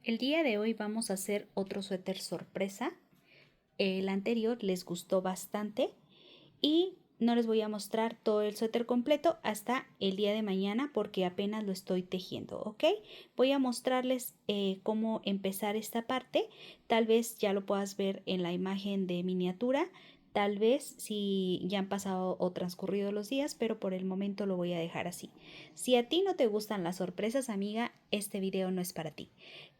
El día de hoy vamos a hacer otro suéter sorpresa. El anterior les gustó bastante y no les voy a mostrar todo el suéter completo hasta el día de mañana porque apenas lo estoy tejiendo, ¿ok? Voy a mostrarles cómo empezar esta parte. Tal vez ya lo puedas ver en la imagen de miniatura. Tal vez si ya han pasado o transcurrido los días, pero por el momento lo voy a dejar así. Si a ti no te gustan las sorpresas, amiga, este video no es para ti.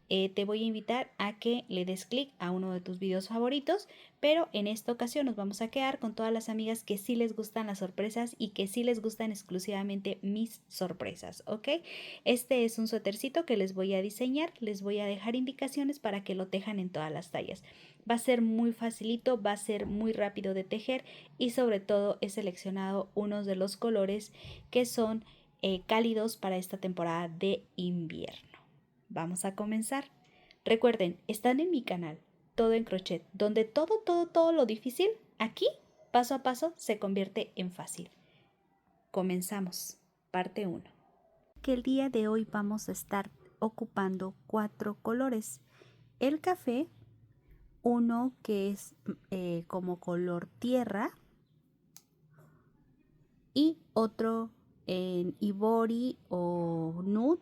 Te voy a invitar a que le des clic a uno de tus videos favoritos, pero en esta ocasión nos vamos a quedar con todas las amigas que sí les gustan las sorpresas y que sí les gustan exclusivamente mis sorpresas, ¿ok? Este es un suétercito que les voy a diseñar, les voy a dejar indicaciones para que lo tejan en todas las tallas. Va a ser muy facilito, va a ser muy rápido de tejer y sobre todo he seleccionado unos de los colores que son cálidos para esta temporada de invierno. Vamos a comenzar. Recuerden, están en mi canal, Todo en Crochet, donde todo lo difícil, aquí, paso a paso, se convierte en fácil. Comenzamos. Parte 1. Que el día de hoy vamos a estar ocupando 4 colores. El café, uno que es como color tierra y otro en ivory o nude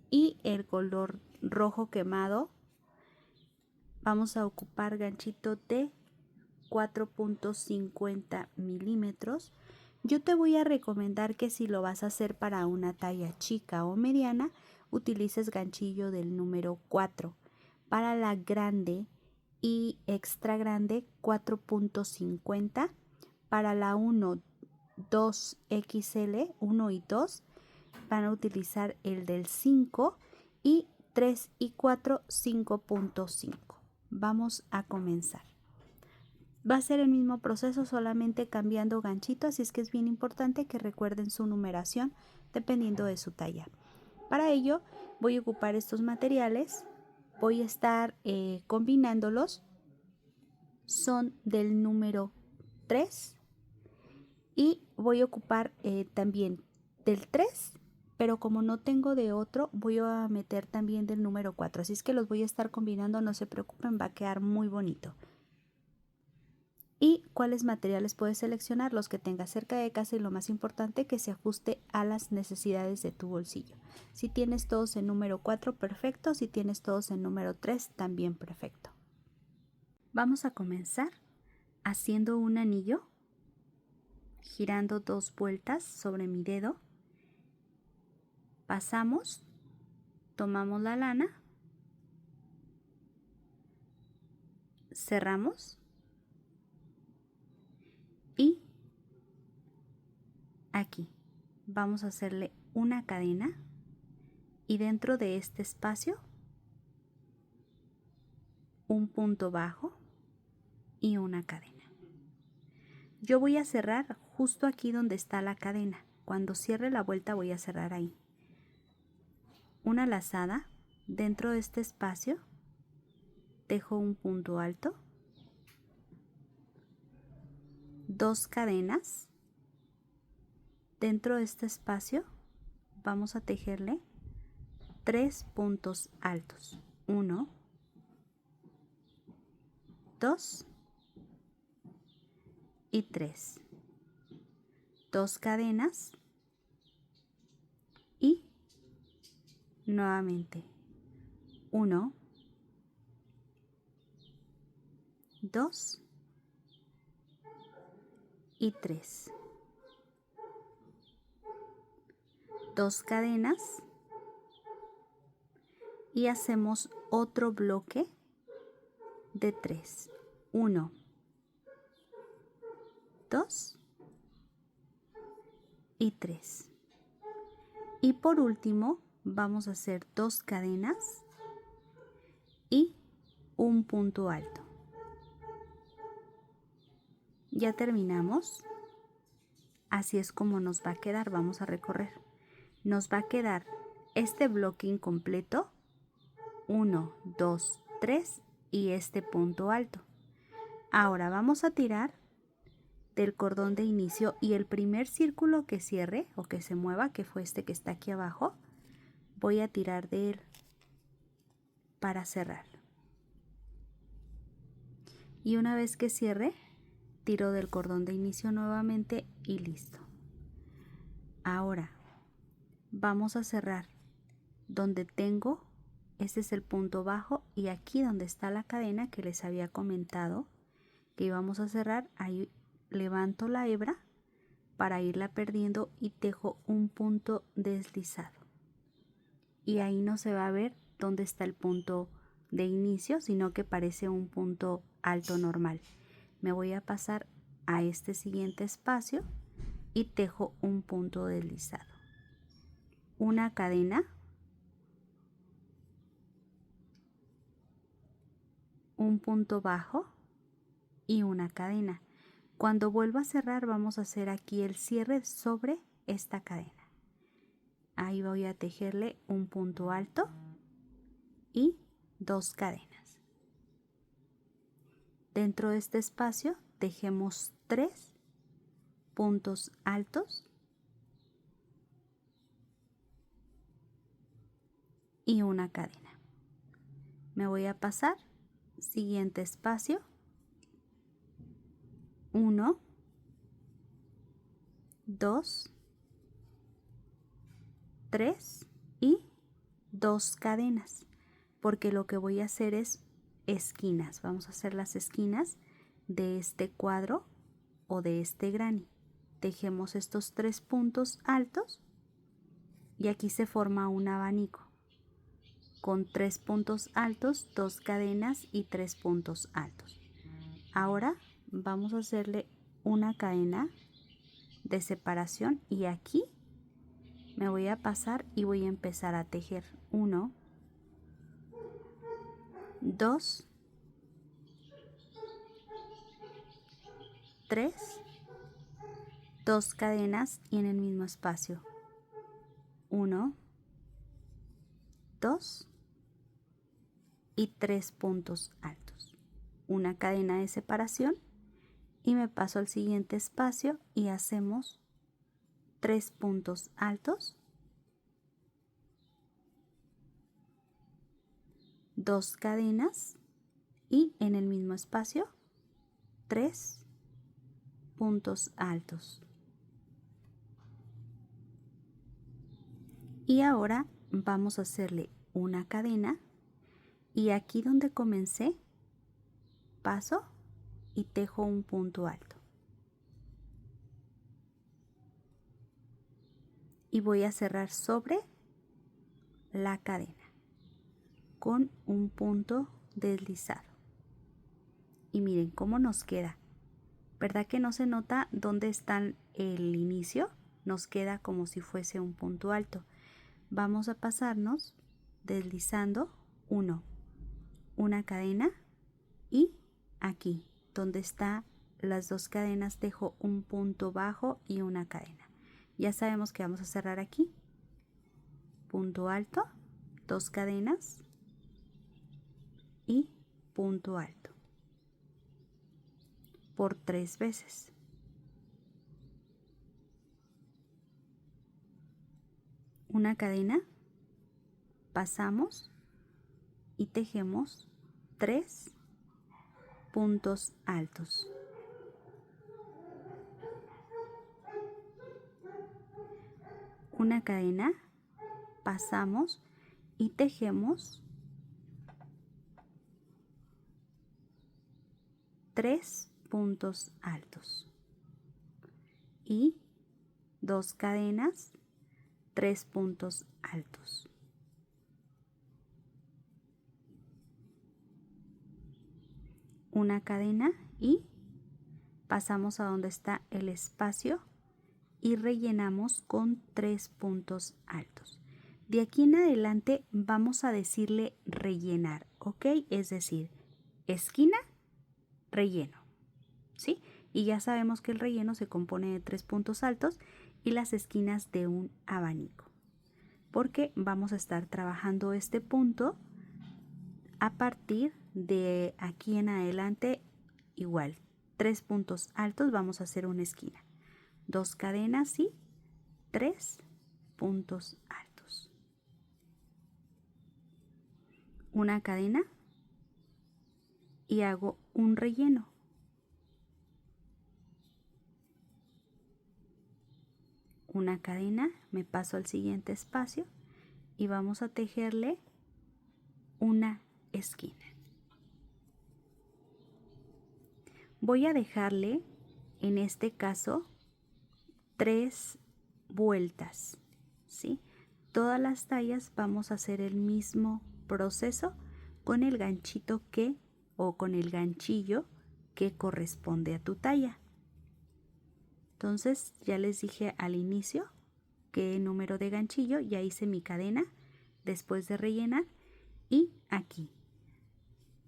y el color rojo quemado. Vamos a ocupar ganchito de 4.50 milímetros. Yo te voy a recomendar que si lo vas a hacer para una talla chica o mediana, utilices ganchillo del número 4. Para la grande y extra grande, 4.50. Para la 1, 2XL, 1 y 2, van a utilizar el del 5 y 3 y 4, 5.5. Vamos a comenzar. Va a ser el mismo proceso, solamente cambiando ganchito, así es que es bien importante que recuerden su numeración dependiendo de su talla. Para ello voy a ocupar estos materiales, voy a estar combinándolos, son del número 3 y voy a ocupar también del 3, pero como no tengo de otro, voy a meter también del número 4, así es que los voy a estar combinando, no se preocupen, va a quedar muy bonito. ¿Y cuáles materiales puedes seleccionar? Los que tengas cerca de casa y lo más importante, que se ajuste a las necesidades de tu bolsillo. Si tienes todos en número 4, perfecto. Si tienes todos en número 3, también perfecto. Vamos a comenzar haciendo un anillo, girando 2 vueltas sobre mi dedo. Pasamos, tomamos la lana, cerramos y aquí vamos a hacerle una cadena y dentro de este espacio un punto bajo y una cadena. Yo voy a cerrar justo aquí donde está la cadena. Cuando cierre la vuelta voy a cerrar ahí. Una lazada dentro de este espacio, dejo un punto alto, 2 cadenas. Dentro de este espacio vamos a tejerle 3 puntos altos. 1, 2 y 3. 2 cadenas y nuevamente 1, 2 y 3. 2 cadenas y hacemos otro bloque de 3. 1, 2 y 3. Y por último vamos a hacer 2 cadenas y un punto alto. Ya terminamos. Así es como nos va a quedar. Vamos a recorrer. Nos va a quedar este bloque incompleto, 1, 2, 3 y este punto alto. Ahora vamos a tirar del cordón de inicio y el primer círculo que cierre o que se mueva, que fue este que está aquí abajo, voy a tirar de él para cerrar. Y una vez que cierre, tiro del cordón de inicio nuevamente y listo. Ahora vamos a cerrar donde tengo, este es el punto bajo, y aquí donde está la cadena que les había comentado que íbamos a cerrar, ahí levanto la hebra para irla perdiendo y tejo un punto deslizado. Y ahí no se va a ver dónde está el punto de inicio, sino que parece un punto alto normal. Me voy a pasar a este siguiente espacio y tejo un punto deslizado. Una cadena, un punto bajo y una cadena. Cuando vuelva a cerrar vamos a hacer aquí el cierre sobre esta cadena. Ahí voy a tejerle un punto alto y 2 cadenas. Dentro de este espacio tejemos 3 puntos altos y una cadena. Me voy a pasar, siguiente espacio, 1, 2, 3 y 2 cadenas, porque lo que voy a hacer es esquinas. Vamos a hacer las esquinas de este cuadro o de este granny. Tejemos estos 3 puntos altos y aquí se forma un abanico con 3 puntos altos, 2 cadenas y 3 puntos altos. Ahora vamos a hacerle una cadena de separación y aquí me voy a pasar y voy a empezar a tejer 1, 2, 3, 2 cadenas y en el mismo espacio 1, 2 y 3 puntos altos, una cadena de separación y me paso al siguiente espacio y hacemos 3 puntos altos, 2 cadenas y en el mismo espacio 3 puntos altos. Y ahora vamos a hacerle una cadena y aquí donde comencé paso y tejo un punto alto. Y voy a cerrar sobre la cadena con un punto deslizado. Y miren cómo nos queda. ¿Verdad que no se nota dónde está el inicio? Nos queda como si fuese un punto alto. Vamos a pasarnos deslizando 1, una cadena y aquí donde está las 2 cadenas dejo un punto bajo y una cadena. Ya sabemos que vamos a cerrar aquí, punto alto, 2 cadenas y punto alto por 3 veces. Una cadena, pasamos y tejemos 3 puntos altos. Una cadena, pasamos y tejemos 3 puntos altos y 2 cadenas, 3 puntos altos. Una cadena y pasamos a donde está el espacio y rellenamos con 3 puntos altos. De aquí en adelante vamos a decirle rellenar, ¿ok? Es decir, esquina, relleno, ¿sí? Y ya sabemos que el relleno se compone de 3 puntos altos y las esquinas de un abanico, porque vamos a estar trabajando este punto a partir de aquí en adelante. Igual, 3 puntos altos, vamos a hacer una esquina, 2 cadenas y 3 puntos altos. una cadena y hago un relleno. Una cadena, me paso al siguiente espacio y vamos a tejerle una esquina. Voy a dejarle, en este caso, 3 vueltas, ¿sí? Todas las tallas vamos a hacer el mismo proceso con el ganchito o con el ganchillo que corresponde a tu talla. Entonces ya les dije al inicio qué número de ganchillo, ya hice mi cadena después de rellenar y aquí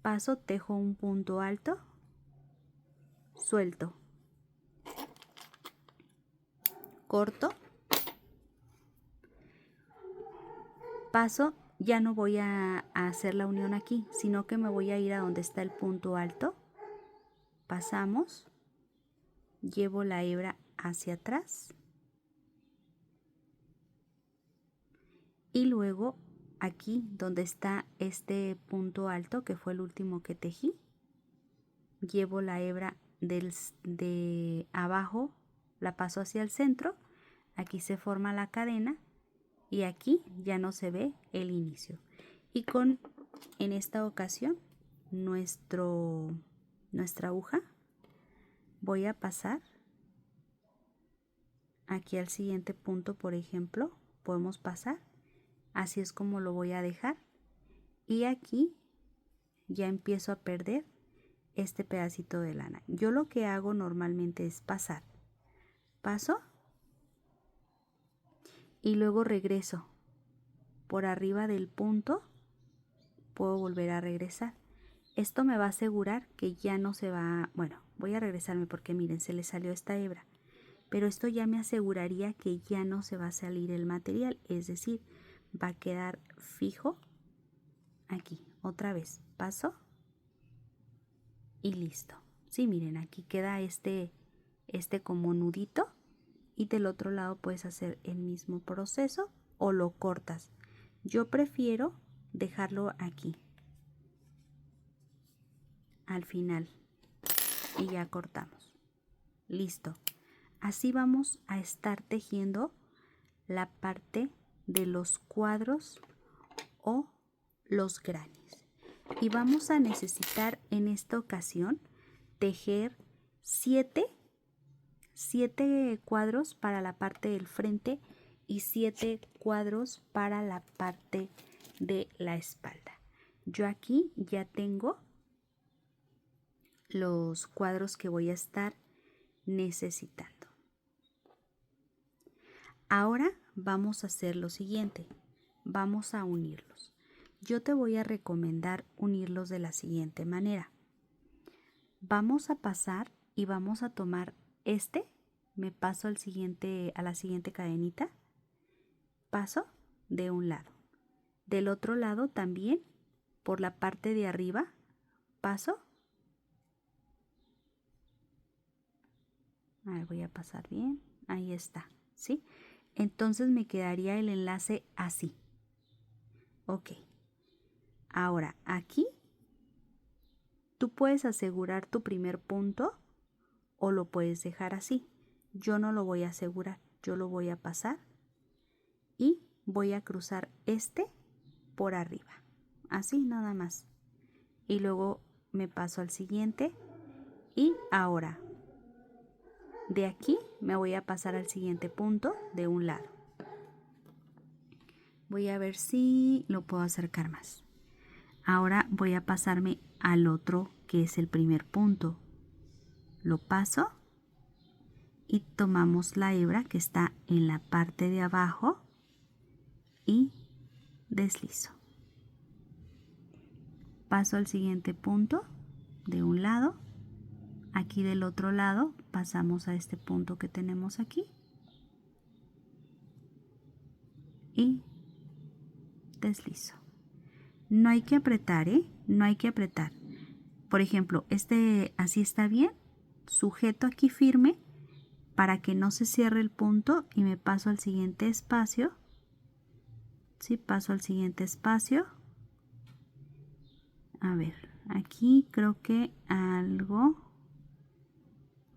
paso, tejo un punto alto, suelto, corto, paso, ya no voy a hacer la unión aquí, sino que me voy a ir a donde está el punto alto, pasamos, llevo la hebra hacia atrás y luego aquí donde está este punto alto que fue el último que tejí, llevo la hebra de abajo, la paso hacia el centro, aquí se forma la cadena y aquí ya no se ve el inicio. Y en esta ocasión nuestra aguja voy a pasar aquí al siguiente punto, por ejemplo, podemos pasar, así es como lo voy a dejar y aquí ya empiezo a perder este pedacito de lana. Yo lo que hago normalmente es pasar, paso y luego regreso por arriba del punto, puedo volver a regresar. Esto me va a asegurar que ya no se va, bueno, voy a regresarme porque miren, se le salió esta hebra, pero esto ya me aseguraría que ya no se va a salir el material, es decir, va a quedar fijo aquí. Otra vez, paso y listo. Sí, miren, aquí queda este como nudito y del otro lado puedes hacer el mismo proceso o lo cortas. Yo prefiero dejarlo aquí al final y ya cortamos. Listo. Así vamos a estar tejiendo la parte de los cuadros o los granis. Y vamos a necesitar en esta ocasión tejer 7 cuadros para la parte del frente y 7 cuadros para la parte de la espalda. Yo aquí ya tengo los cuadros que voy a estar necesitando. Ahora vamos a hacer lo siguiente, vamos a unirlos. Yo te voy a recomendar unirlos de la siguiente manera. Vamos a pasar y vamos a tomar me paso a la siguiente cadenita, paso de un lado. Del otro lado también, por la parte de arriba, paso. A ver, voy a pasar bien, ahí está, ¿sí? Entonces me quedaría el enlace así. Ok. Ahora, aquí tú puedes asegurar tu primer punto o lo puedes dejar así. Yo no lo voy a asegurar, yo lo voy a pasar y voy a cruzar por arriba. Así nada más. Y luego me paso al siguiente y ahora de aquí me voy a pasar al siguiente punto de un lado. Voy a ver si lo puedo acercar más. Ahora voy a pasarme al otro que es el primer punto. Lo paso y tomamos la hebra que está en la parte de abajo y deslizo. Paso al siguiente punto de un lado. Aquí del otro lado pasamos a este punto que tenemos aquí y deslizo. No hay que apretar, no hay que apretar. Por ejemplo, así está bien. Sujeto aquí firme para que no se cierre el punto y me paso al siguiente espacio. Sí, paso al siguiente espacio A ver, aquí creo que algo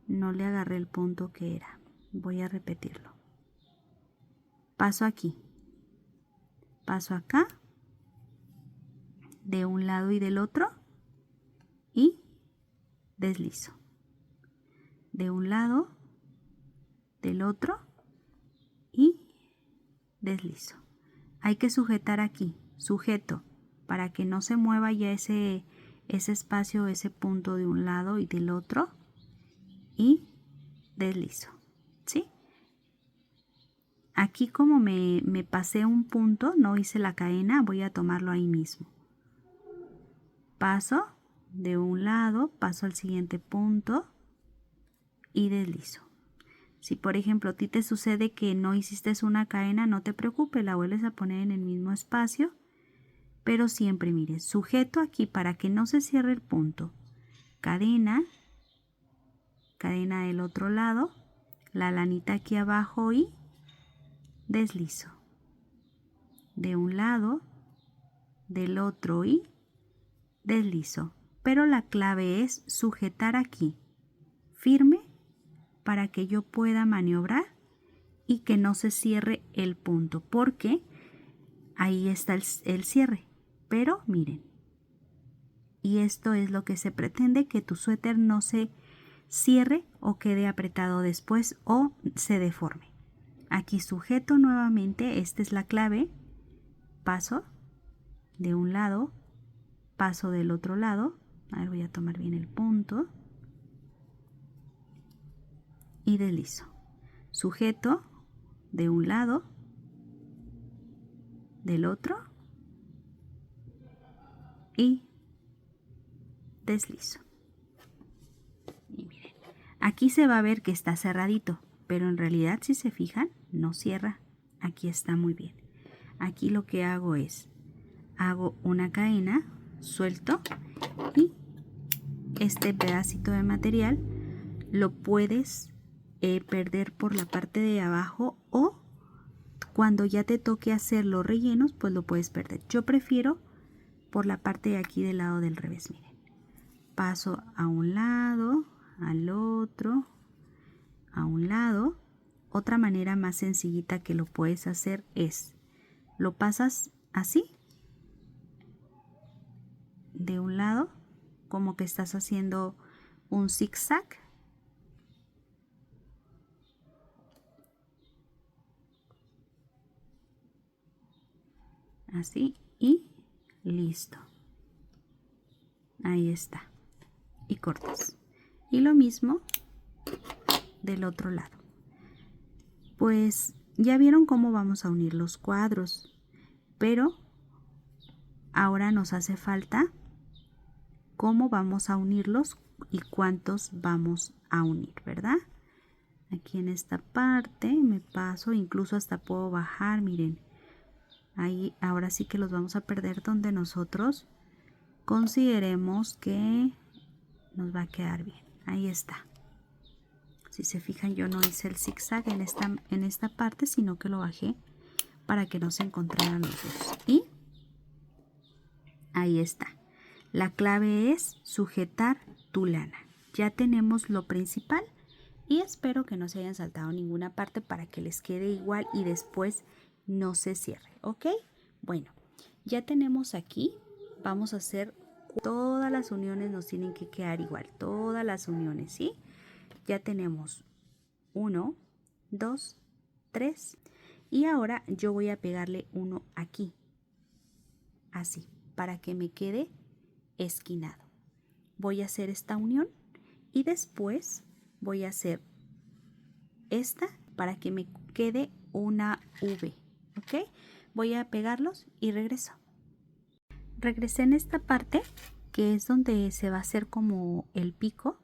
no le agarré el punto que era. Voy a repetirlo. Paso aquí, paso acá, de un lado y del otro, y deslizo. De un lado, del otro, y deslizo. Hay que sujetar aquí, sujeto, para que no se mueva ya ese espacio, ese punto de un lado y del otro, y deslizo, ¿sí? Aquí como me pasé un punto, no hice la cadena, voy a tomarlo ahí mismo. Paso de un lado, paso al siguiente punto y deslizo. Si por ejemplo a ti te sucede que no hiciste una cadena, no te preocupes, la vuelves a poner en el mismo espacio, pero siempre mire, sujeto aquí para que no se cierre el punto. Cadena, cadena del otro lado, la lanita aquí abajo y deslizo. De un lado, del otro y deslizo. Pero la clave es sujetar aquí, firme, para que yo pueda maniobrar y que no se cierre el punto, porque ahí está el cierre. Pero miren, y esto es lo que se pretende, que tu suéter no se cierre o quede apretado después o se deforme. Aquí sujeto nuevamente, esta es la clave, paso de un lado, paso del otro lado, a ver, voy a tomar bien el punto, y deslizo. Sujeto de un lado, del otro, y deslizo. Y miren, aquí se va a ver que está cerradito, pero en realidad si se fijan no cierra. Aquí está muy bien. Aquí lo que hago es hago una cadena, suelto, y este pedacito de material lo puedes perder por la parte de abajo, o cuando ya te toque hacer los rellenos pues lo puedes perder. Yo prefiero por la parte de aquí del lado del revés. Miren, paso a un lado, al otro, a un lado. Otra manera más sencillita que lo puedes hacer es lo pasas así de un lado, como que estás haciendo un zigzag, así, y listo. Ahí está. Y cortas. Y lo mismo del otro lado. Pues ya vieron cómo vamos a unir los cuadros, pero ahora nos hace falta cómo vamos a unirlos y cuántos vamos a unir, ¿verdad? Aquí en esta parte me paso, incluso hasta puedo bajar, miren. Ahí ahora sí que los vamos a perder donde nosotros consideremos que nos va a quedar bien. Ahí está. Si se fijan, yo no hice el zigzag en esta parte, sino que lo bajé para que no se encontraran los dos. Y ahí está. La clave es sujetar tu lana. Ya tenemos lo principal y espero que no se hayan saltado ninguna parte para que les quede igual y después no se cierre, ¿ok? Bueno, ya tenemos aquí, vamos a hacer todas las uniones, nos tienen que quedar igual, todas las uniones, ¿sí? Ya tenemos 1, 2, 3 y ahora yo voy a pegarle uno aquí, así, para que me quede esquinado. Voy a hacer esta unión y después voy a hacer esta para que me quede una V, ¿ok? Voy a pegarlos y regreso. Regresé en esta parte que es donde se va a hacer como el pico.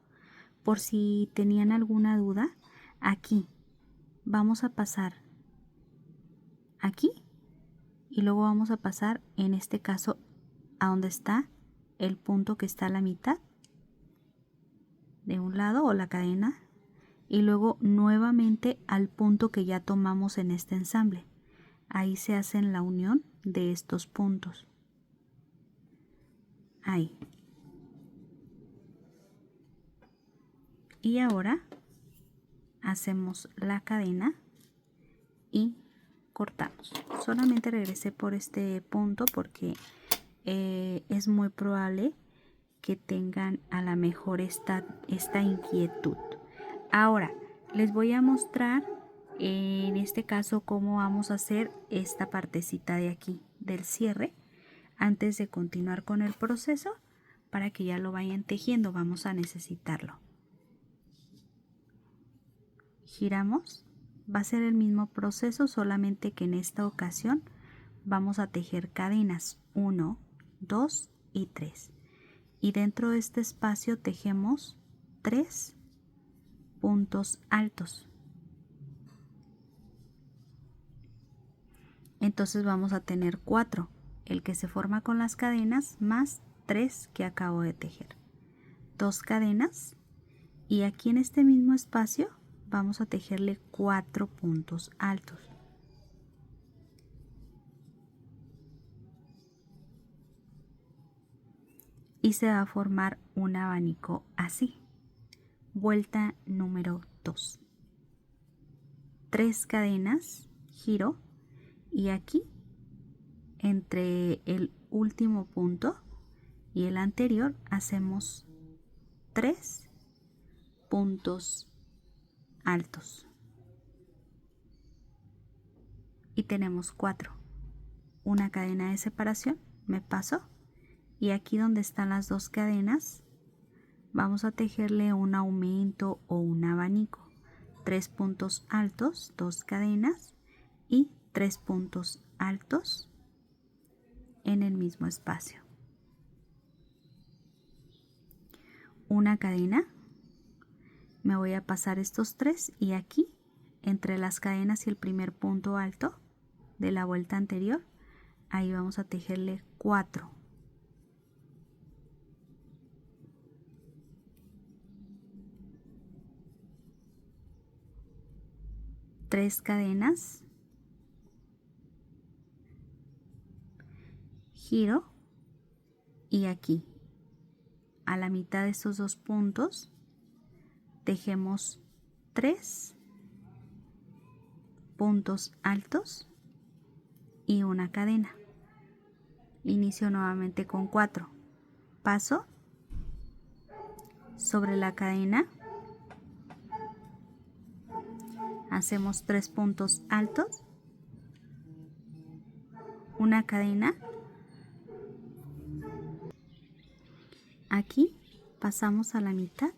Por si tenían alguna duda, aquí vamos a pasar aquí y luego vamos a pasar en este caso a donde está el punto que está a la mitad de un lado o la cadena, y luego nuevamente al punto que ya tomamos en este ensamble. Ahí se hace la unión de estos puntos. ahí. Y ahora hacemos la cadena y cortamos. Solamente regresé por este punto porque es muy probable que tengan a lo mejor esta inquietud. Ahora les voy a mostrar en este caso cómo vamos a hacer esta partecita de aquí del cierre antes de continuar con el proceso, para que ya lo vayan tejiendo. Vamos a necesitarlo. Giramos, va a ser el mismo proceso, solamente que en esta ocasión vamos a tejer cadenas 1, 2 y 3. Y dentro de este espacio tejemos 3 puntos altos. Entonces vamos a tener 4, el que se forma con las cadenas más 3 que acabo de tejer. 2 cadenas, y aquí en este mismo espacio vamos a tejerle 4 puntos altos. Y se va a formar un abanico así. Vuelta número 2. 3 cadenas, giro, y aquí entre el último punto y el anterior hacemos 3 puntos altos. Y tenemos 4. Una cadena de separación, me paso, y aquí donde están las 2 cadenas vamos a tejerle un aumento o un abanico. 3 puntos altos, 2 cadenas y 3 puntos altos en el mismo espacio. Una cadena, me voy a pasar estos 3 y aquí entre las cadenas y el primer punto alto de la vuelta anterior, ahí vamos a tejerle 4. Tres cadenas, giro, y aquí a la mitad de estos 2 puntos tejemos 3 puntos altos y una cadena. Inicio nuevamente con 4. Paso sobre la cadena, hacemos 3 puntos altos, una cadena. Aquí pasamos a la mitad,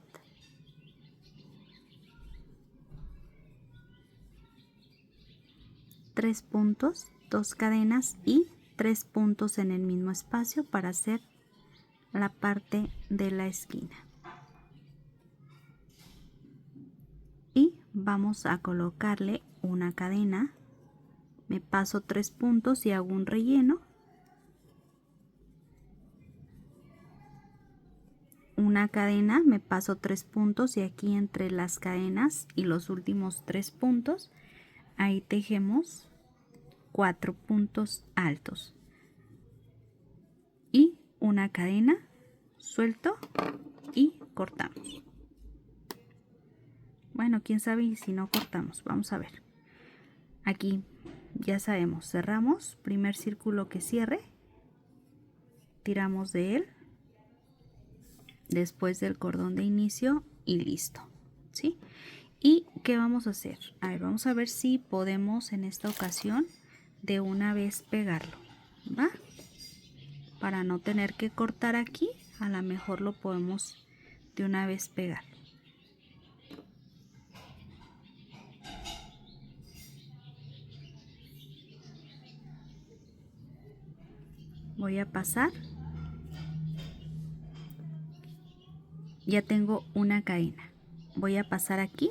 tres puntos, 2 cadenas y 3 puntos en el mismo espacio para hacer la parte de la esquina. Y vamos a colocarle una cadena, me paso 3 puntos y hago un relleno, una cadena, me paso 3 puntos, y aquí entre las cadenas y los últimos 3 puntos ahí tejemos 4 puntos altos y una cadena, suelto y cortamos. Bueno, quién sabe si no cortamos, vamos a ver. Aquí ya sabemos, cerramos, primer círculo que cierre, tiramos de él después del cordón de inicio y listo, ¿sí? ¿Y qué vamos a hacer? A ver, vamos a ver si podemos en esta ocasión de una vez pegarlo, ¿va? Para no tener que cortar aquí, a lo mejor lo podemos de una vez pegar. Voy a pasar. Ya tengo una cadena. Voy a pasar aquí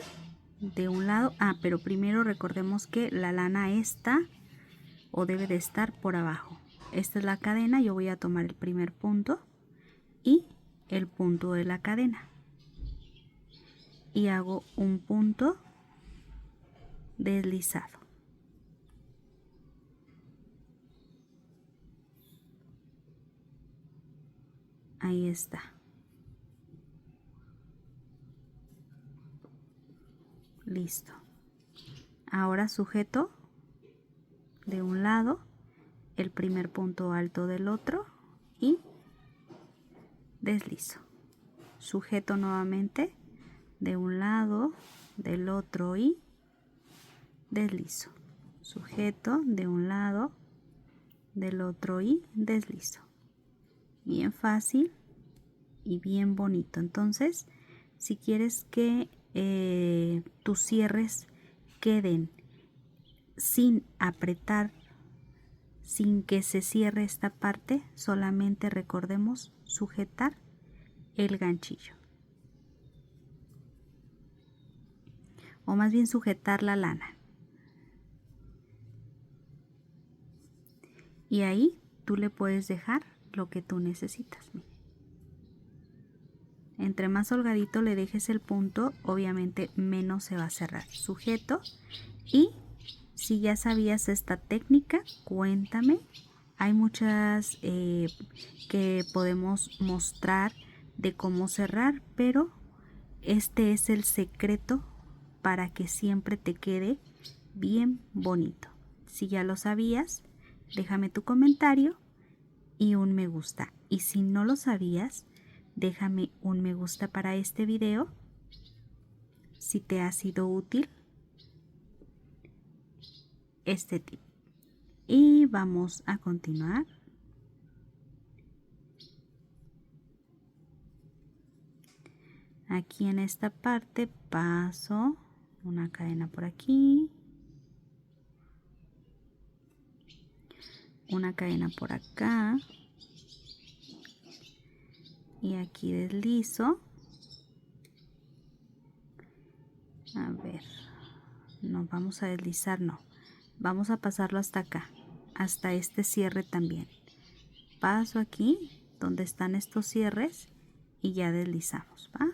de un lado. Pero primero recordemos que la lana está o debe de estar por abajo. Esta es la cadena. Yo voy a tomar el primer punto y el punto de la cadena. Y hago un punto deslizado. Ahí está. Listo. Ahora sujeto de un lado el primer punto alto del otro y deslizo. Sujeto nuevamente de un lado del otro y deslizo. Sujeto de un lado del otro y deslizo. Bien fácil y bien bonito. Entonces, si quieres que tus cierres queden sin apretar, sin que se cierre esta parte, solamente recordemos sujetar el ganchillo, o más bien sujetar la lana, y ahí tú le puedes dejar lo que tú necesitas. Entre más holgadito le dejes el punto, obviamente menos se va a cerrar. Sujeto. Y si ya sabías esta técnica, cuéntame. Hay muchas que podemos mostrar de cómo cerrar, pero este es el secreto para que siempre te quede bien bonito. Si ya lo sabías, déjame tu comentario y un me gusta. Y si no lo sabías, déjame un me gusta para este video si te ha sido útil este tip. Y vamos a continuar. Aquí en esta parte paso una cadena por aquí, una cadena por acá, y aquí deslizo. A ver, no vamos a deslizar, no, vamos a pasarlo hasta acá, hasta este cierre también. Paso aquí donde están estos cierres y ya deslizamos, ¿va?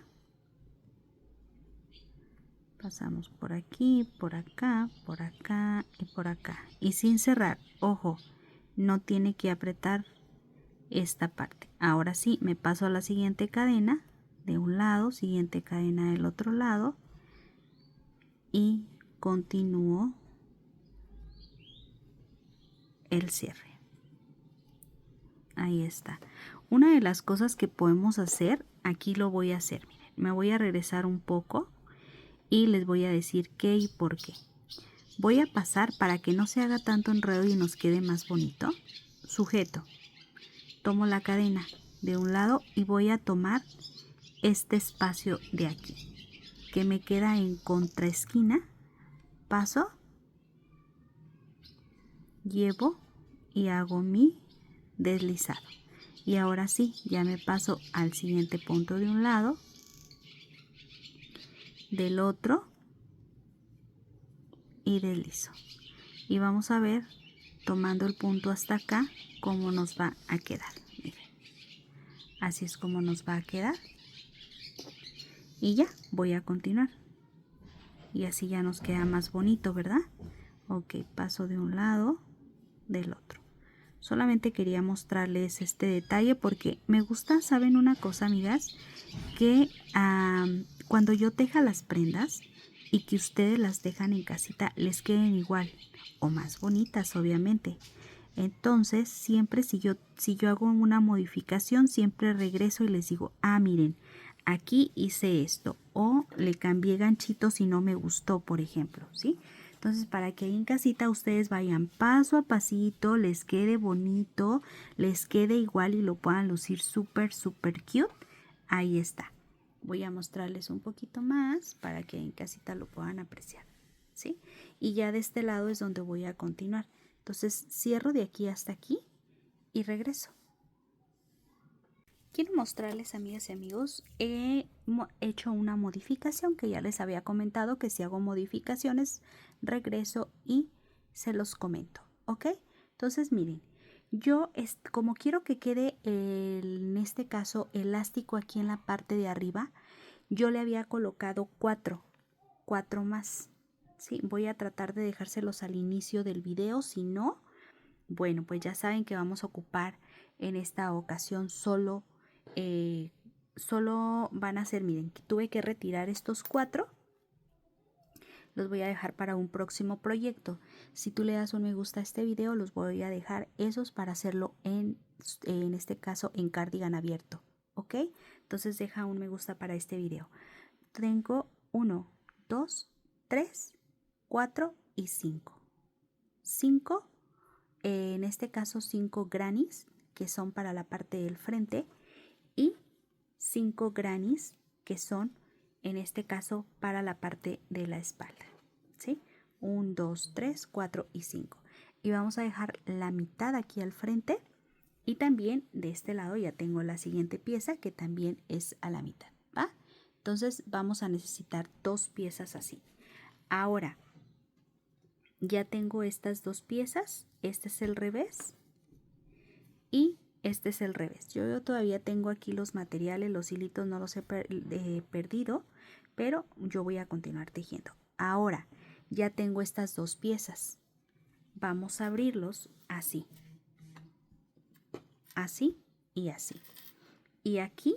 Pasamos por aquí, por acá y por acá, y sin cerrar. Ojo, no tiene que apretar esta parte. Ahora sí, me paso a la siguiente cadena de un lado, siguiente cadena del otro lado, y continúo el cierre. Ahí está. Una de las cosas que podemos hacer, aquí lo voy a hacer, miren, me voy a regresar un poco y les voy a decir qué y por qué. Voy a pasar para que no se haga tanto enredo y nos quede más bonito. Sujeto, tomo la cadena de un lado y voy a tomar este espacio de aquí que me queda en contraesquina. Paso, llevo y hago mi deslizado. Y ahora sí, ya me paso al siguiente punto de un lado, del otro, y deslizo. Y vamos a ver, tomando el punto hasta acá, cómo nos va a quedar. Miren, así es como nos va a quedar. Y ya, voy a continuar. Y así ya nos queda más bonito, ¿verdad? Ok, paso de un lado, del otro. Solamente quería mostrarles este detalle porque me gusta, ¿saben una cosa, amigas? Que cuando yo teja las prendas y que ustedes las dejan en casita, les queden igual o más bonitas, obviamente. Entonces, siempre si yo hago una modificación, siempre regreso y les digo, miren, aquí hice esto, o le cambié ganchitos y no me gustó, por ejemplo, ¿sí? Entonces, para que ahí en casita ustedes vayan paso a pasito, les quede bonito, les quede igual y lo puedan lucir súper, súper cute, ahí está. Voy a mostrarles un poquito más para que en casita lo puedan apreciar, ¿sí? Y ya de este lado es donde voy a continuar. Entonces, cierro de aquí hasta aquí y regreso. Quiero mostrarles, amigas y amigos, he hecho una modificación que ya les había comentado, que si hago modificaciones, regreso y se los comento, ¿ok? Entonces, miren, yo como quiero que quede en este caso elástico aquí en la parte de arriba, yo le había colocado cuatro más, ¿sí? Voy a tratar de dejárselos al inicio del video, si no, bueno, pues ya saben que vamos a ocupar en esta ocasión solo solo van a ser, miren, tuve que retirar estos 4. Los voy a dejar para un próximo proyecto. Si tú le das un me gusta a este video, los voy a dejar esos para hacerlo en este caso en cardigan abierto. ¿Ok? Entonces deja un me gusta para este video. Tengo 1, 2, 3, 4 y 5. 5, en este caso 5 grannies, que son para la parte del frente, y 5 grannies, que son en este caso para la parte de la espalda. ¿Sí? 1, 2, 3, 4 y 5. Y vamos a dejar la mitad aquí al frente. Y también de este lado ya tengo la siguiente pieza que también es a la mitad. ¿Va? Entonces vamos a necesitar 2 piezas así. Ahora, ya tengo estas 2 piezas. Este es el revés y este es el revés. Yo todavía tengo aquí los materiales, los hilitos no los he perdido, pero yo voy a continuar tejiendo. Ahora, ya tengo estas 2 piezas. Vamos a abrirlos así. Así y así. Y aquí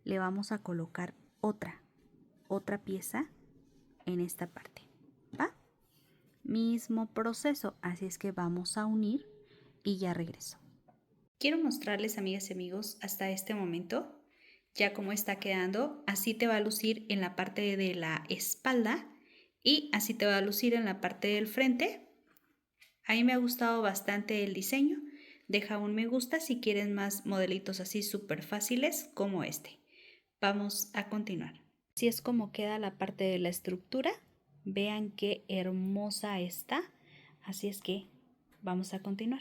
le vamos a colocar otra pieza en esta parte. ¿Va? Mismo proceso, así es que vamos a unir y ya regreso. Quiero mostrarles, amigas y amigos, hasta este momento ya cómo está quedando. Así te va a lucir en la parte de la espalda y así te va a lucir en la parte del frente. A mí me ha gustado bastante el diseño. Deja un me gusta si quieren más modelitos así súper fáciles como este. Vamos a continuar. Así es como queda la parte de la estructura. Vean qué hermosa está. Así es que vamos a continuar.